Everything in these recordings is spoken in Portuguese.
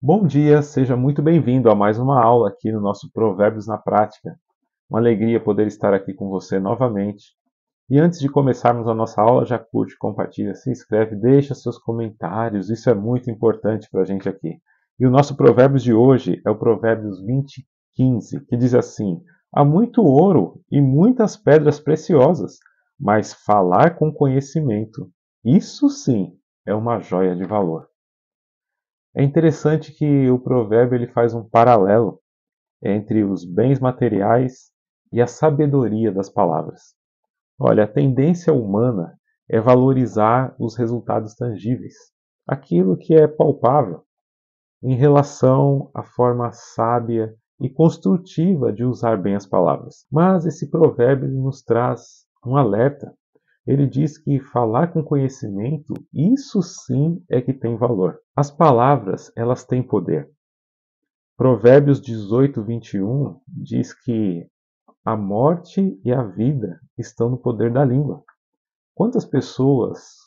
Bom dia, seja muito bem-vindo a mais uma aula aqui no nosso Provérbios na Prática. Uma alegria poder estar aqui com você novamente. E antes de começarmos a nossa aula, já curte, compartilha, se inscreve, deixa seus comentários, isso é muito importante para a gente aqui. E o nosso Provérbios de hoje é o Provérbios 20:15, que diz assim: Há muito ouro e muitas pedras preciosas, mas falar com conhecimento, isso sim é uma joia de valor. É interessante que o provérbio ele faz um paralelo entre os bens materiais e a sabedoria das palavras. Olha, a tendência humana é valorizar os resultados tangíveis, aquilo que é palpável, em relação à forma sábia e construtiva de usar bem as palavras. Mas esse provérbio nos traz um alerta. Ele diz que falar com conhecimento, isso sim é que tem valor. As palavras, elas têm poder. Provérbios 18:21 diz que a morte e a vida estão no poder da língua. Quantas pessoas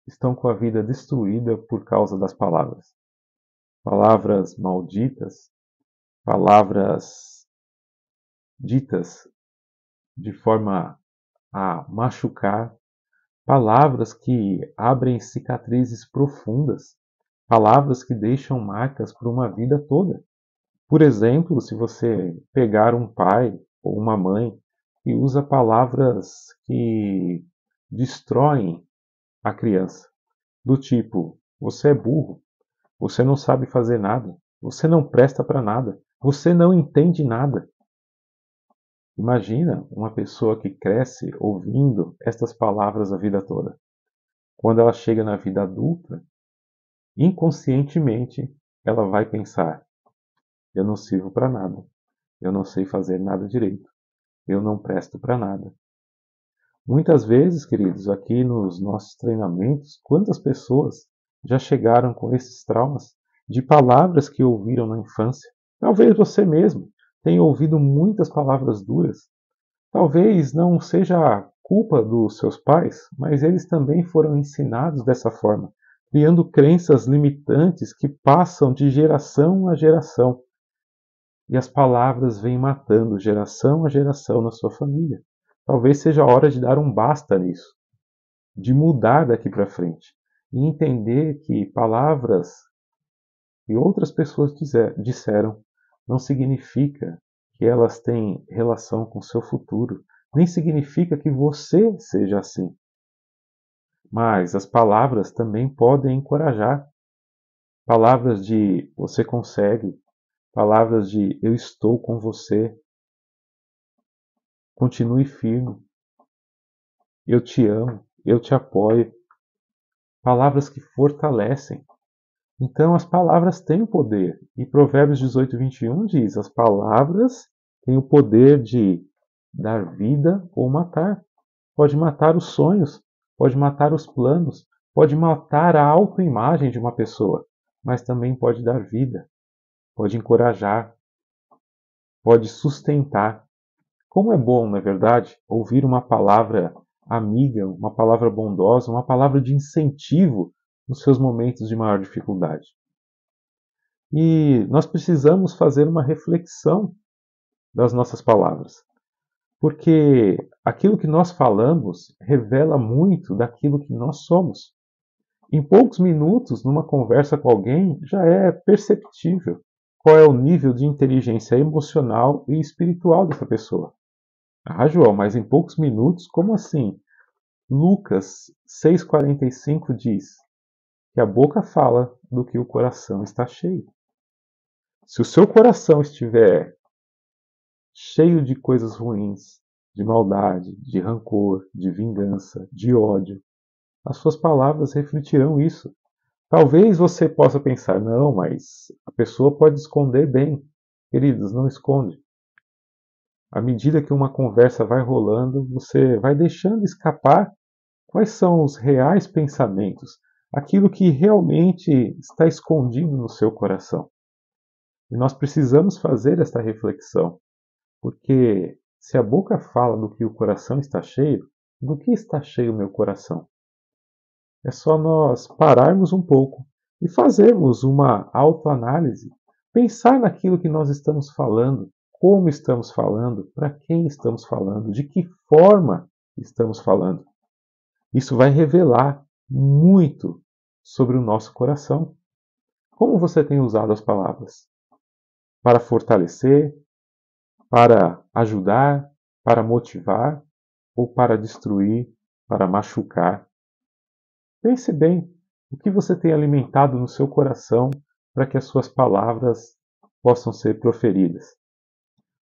estão com a vida destruída por causa das palavras? Palavras malditas, palavras ditas de forma a machucar, palavras que abrem cicatrizes profundas, palavras que deixam marcas por uma vida toda. Por exemplo, se você pegar um pai ou uma mãe e usa palavras que destroem a criança, do tipo: você é burro, você não sabe fazer nada, você não presta para nada, você não entende nada. Imagina uma pessoa que cresce ouvindo estas palavras a vida toda. Quando ela chega na vida adulta, inconscientemente ela vai pensar: eu não sirvo para nada, eu não sei fazer nada direito, eu não presto para nada. Muitas vezes, queridos, aqui nos nossos treinamentos, quantas pessoas já chegaram com esses traumas de palavras que ouviram na infância? Talvez você mesmo tenha ouvido muitas palavras duras. Talvez não seja culpa dos seus pais, mas eles também foram ensinados dessa forma, criando crenças limitantes que passam de geração a geração. E as palavras vêm matando geração a geração na sua família. Talvez seja a hora de dar um basta nisso, de mudar daqui para frente e entender que palavras que outras pessoas disseram não significa que elas têm relação com o seu futuro, nem significa que você seja assim. Mas as palavras também podem encorajar. Palavras de você consegue, palavras de eu estou com você, continue firme, eu te amo, eu te apoio. Palavras que fortalecem. Então as palavras têm o poder. E Provérbios 18:21 diz: as palavras têm o poder de dar vida ou matar. Pode matar os sonhos, pode matar os planos, pode matar a autoimagem de uma pessoa, mas também pode dar vida, pode encorajar, pode sustentar. Como é bom, na verdade, ouvir uma palavra amiga, uma palavra bondosa, uma palavra de incentivo nos seus momentos de maior dificuldade. E nós precisamos fazer uma reflexão das nossas palavras, porque aquilo que nós falamos revela muito daquilo que nós somos. Em poucos minutos, numa conversa com alguém, já é perceptível qual é o nível de inteligência emocional e espiritual dessa pessoa. Ah, João, mas em poucos minutos, como assim? Lucas 6,45 diz que a boca fala do que o coração está cheio. Se o seu coração estiver cheio de coisas ruins, de maldade, de rancor, de vingança, de ódio, as suas palavras refletirão isso. Talvez você possa pensar, não, mas a pessoa pode esconder bem. Queridos, não esconde. À medida que uma conversa vai rolando, você vai deixando escapar quais são os reais pensamentos, aquilo que realmente está escondido no seu coração. E nós precisamos fazer esta reflexão, porque se a boca fala do que o coração está cheio, do que está cheio o meu coração? É só nós pararmos um pouco e fazermos uma autoanálise, pensar naquilo que nós estamos falando, como estamos falando, para quem estamos falando, de que forma estamos falando. Isso vai revelar muito sobre o nosso coração. Como você tem usado as palavras? Para fortalecer, para ajudar, para motivar ou para destruir, para machucar? Pense bem o que você tem alimentado no seu coração para que as suas palavras possam ser proferidas.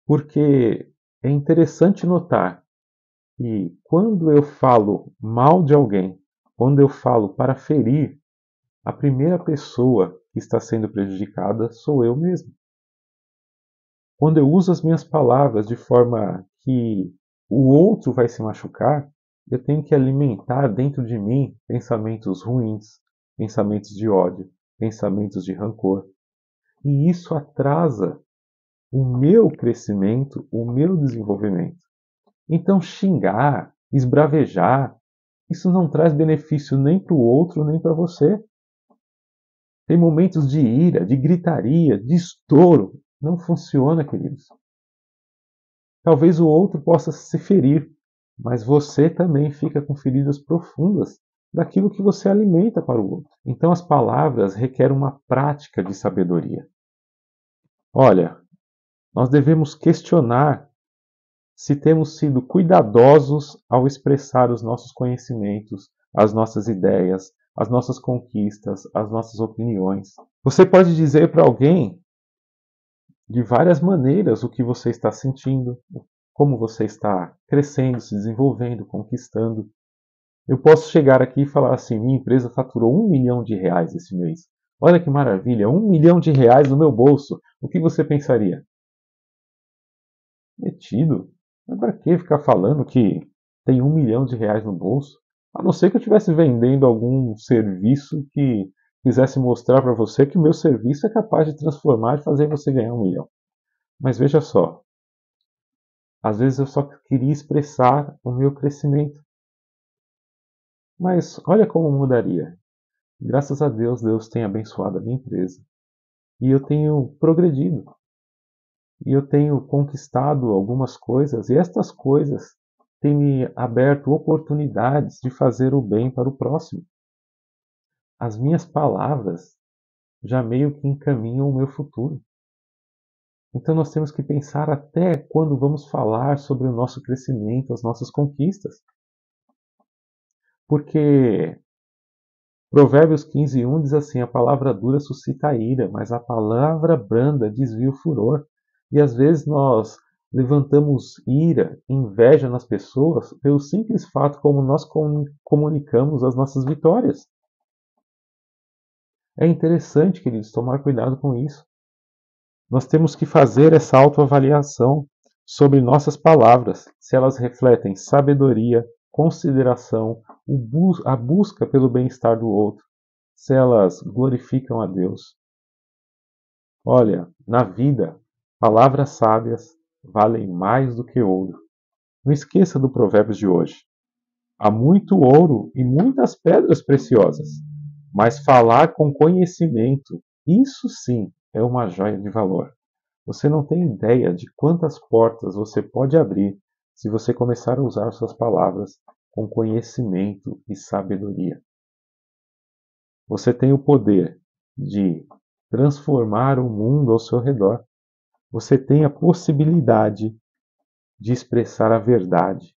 Porque é interessante notar que quando eu falo mal de alguém, quando eu falo para ferir, a primeira pessoa que está sendo prejudicada sou eu mesmo. Quando eu uso as minhas palavras de forma que o outro vai se machucar, eu tenho que alimentar dentro de mim pensamentos ruins, pensamentos de ódio, pensamentos de rancor. E isso atrasa o meu crescimento, o meu desenvolvimento. Então, xingar, esbravejar, isso não traz benefício nem para o outro, nem para você. Tem momentos de ira, de gritaria, de estouro. Não funciona, queridos. Talvez o outro possa se ferir, mas você também fica com feridas profundas daquilo que você alimenta para o outro. Então as palavras requerem uma prática de sabedoria. Olha, nós devemos questionar se temos sido cuidadosos ao expressar os nossos conhecimentos, as nossas ideias, as nossas conquistas, as nossas opiniões. Você pode dizer para alguém de várias maneiras o que você está sentindo, como você está crescendo, se desenvolvendo, conquistando. Eu posso chegar aqui e falar assim: minha empresa faturou R$ 1 milhão esse mês. Olha que maravilha, R$ 1 milhão no meu bolso. O que você pensaria? Metido? Mas para que ficar falando que tem R$ 1 milhão no bolso? A não ser que eu estivesse vendendo algum serviço que quisesse mostrar para você que o meu serviço é capaz de transformar e fazer você ganhar 1 milhão. Mas veja só, às vezes eu só queria expressar o meu crescimento. Mas olha como mudaria. Graças a Deus, Deus tem abençoado a minha empresa. E eu tenho progredido. E eu tenho conquistado algumas coisas. E estas coisas têm me aberto oportunidades de fazer o bem para o próximo. As minhas palavras já meio que encaminham o meu futuro. Então nós temos que pensar até quando vamos falar sobre o nosso crescimento, as nossas conquistas. Porque Provérbios 15:1 diz assim: a palavra dura suscita a ira, mas a palavra branda desvia o furor. E às vezes nós levantamos ira, inveja nas pessoas pelo simples fato como nós comunicamos as nossas vitórias. É interessante, queridos, tomar cuidado com isso. Nós temos que fazer essa autoavaliação sobre nossas palavras, se elas refletem sabedoria, consideração, a busca pelo bem-estar do outro, se elas glorificam a Deus. Olha, na vida, palavras sábias valem mais do que ouro. Não esqueça do Provérbios de hoje. Há muito ouro e muitas pedras preciosas, mas falar com conhecimento, isso sim é uma joia de valor. Você não tem ideia de quantas portas você pode abrir se você começar a usar suas palavras com conhecimento e sabedoria. Você tem o poder de transformar o mundo ao seu redor. Você tem a possibilidade de expressar a verdade.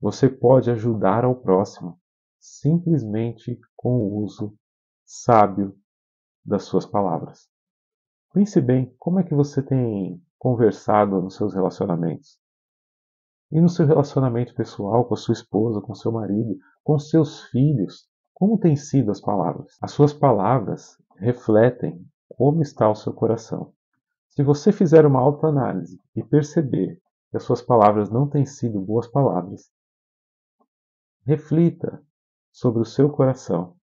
Você pode ajudar ao próximo simplesmente com o uso sábio das suas palavras. Pense bem, como é que você tem conversado nos seus relacionamentos? E no seu relacionamento pessoal, com a sua esposa, com seu marido, com seus filhos, como têm sido as palavras? As suas palavras refletem como está o seu coração. Se você fizer uma autoanálise e perceber que as suas palavras não têm sido boas palavras, reflita sobre o seu coração.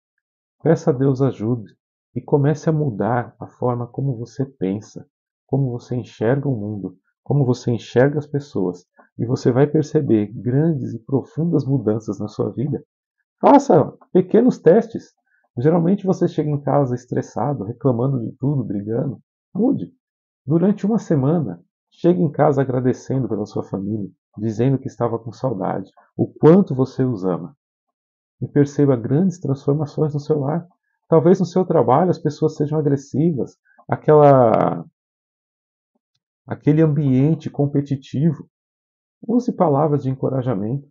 Peça a Deus ajuda e comece a mudar a forma como você pensa, como você enxerga o mundo, como você enxerga as pessoas, e você vai perceber grandes e profundas mudanças na sua vida. Faça pequenos testes. Geralmente você chega em casa estressado, reclamando de tudo, brigando. Mude. Durante uma semana, chegue em casa agradecendo pela sua família, dizendo que estava com saudade, o quanto você os ama. E perceba grandes transformações no seu lar. Talvez no seu trabalho as pessoas sejam agressivas, aquele ambiente competitivo. Use palavras de encorajamento,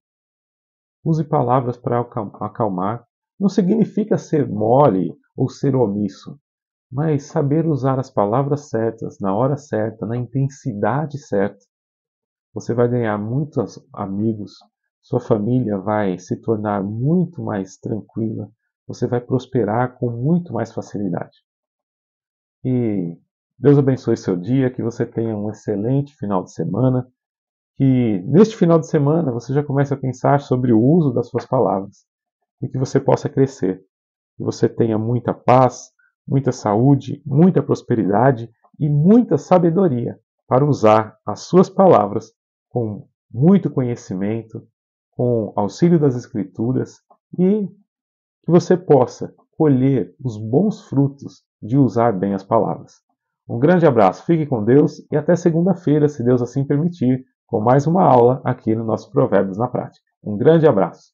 use palavras para acalmar. Não significa ser mole ou ser omisso, mas saber usar as palavras certas, na hora certa, na intensidade certa. Você vai ganhar muitos amigos, sua família vai se tornar muito mais tranquila, você vai prosperar com muito mais facilidade. E Deus abençoe seu dia, que você tenha um excelente final de semana, que neste final de semana você já comece a pensar sobre o uso das suas palavras e que você possa crescer, que você tenha muita paz, muita saúde, muita prosperidade e muita sabedoria para usar as suas palavras com muito conhecimento, com auxílio das Escrituras e que você possa colher os bons frutos de usar bem as palavras. Um grande abraço, fique com Deus e até segunda-feira, se Deus assim permitir, com mais uma aula aqui no nosso Provérbios na Prática. Um grande abraço.